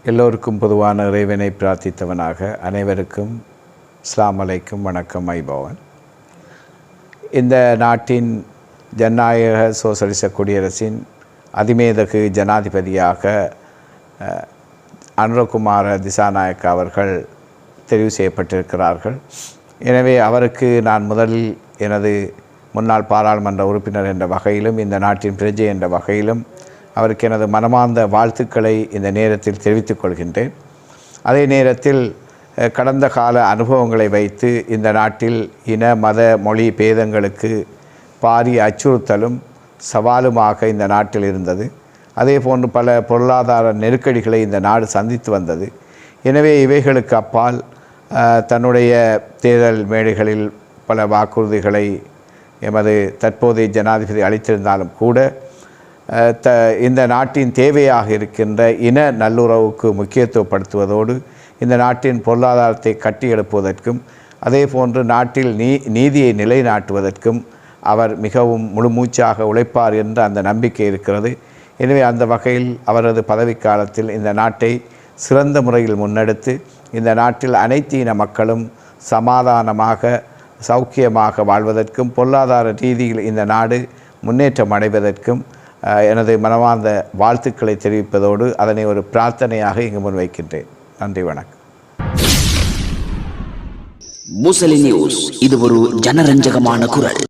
எல்லோருக்கும் பொதுவான இறைவனை பிரார்த்தித்தவனாக அனைவருக்கும் அஸ்ஸலாமு அலைக்கும் வணக்கம் ஐபவன். இந்த நாட்டின் ஜனநாயக சோசலிச குடியரசின் அதிமேதகு ஜனாதிபதியாக அனுரகுமார திசாநாயக்க அவர்கள் தெரிவு செய்யப்பட்டிருக்கிறார்கள். எனவே அவருக்கு நான் முதலில் எனது முன்னாள் பாராளுமன்ற உறுப்பினர் என்ற வகையிலும் இந்த நாட்டின் பிரஜை என்ற வகையிலும் அவருக்கு எனது மனமார்ந்த வாழ்த்துக்களை இந்த நேரத்தில் தெரிவித்துக் கொள்கின்றேன். அதே நேரத்தில் கடந்த கால அனுபவங்களை வைத்து இந்த நாட்டில் இன மத மொழி பேதங்களுக்கு பாரிய அச்சுறுத்தலும் சவாலுமாக இந்த நாட்டில் இருந்தது. அதே போன்று பல பொருளாதார நெருக்கடிகளை இந்த நாடு சந்தித்து வந்தது. எனவே இவைகளுக்கு அப்பால் தன்னுடைய தேர்தல் மேடைகளில் பல வாக்குறுதிகளை எமது தற்போதைய ஜனாதிபதி அளித்திருந்தாலும் கூட இந்த நாட்டின் தேவையாக இருக்கின்ற இன நல்லுறவுக்கு முக்கியத்துவப்படுத்துவதோடு இந்த நாட்டின் பொருளாதாரத்தை கட்டி எழுப்புவதற்கும் அதே போன்று நாட்டில் நீதியை நிலைநாட்டுவதற்கும் அவர் மிகவும் முழுமூச்சாக உழைப்பார் என்ற அந்த நம்பிக்கை இருக்கிறது. எனவே அந்த வகையில் அவரது பதவிக்காலத்தில் இந்த நாட்டை சிறந்த முறையில் முன்னெடுத்து இந்த நாட்டில் அனைத்து இன மக்களும் சமாதானமாக சௌக்கியமாக வாழ்வதற்கும் பொருளாதார ரீதியில் இந்த நாடு முன்னேற்றம் அடைவதற்கும் எனது மனமார்ந்த வாழ்த்துக்களை தெரிவிப்பதோடு அதனை ஒரு பிரார்த்தனையாக இங்கு முன்வைக்கின்றேன். நன்றி, வணக்கம். முசலி நியூஸ், இது ஒரு ஜனரஞ்சகமான குரல்.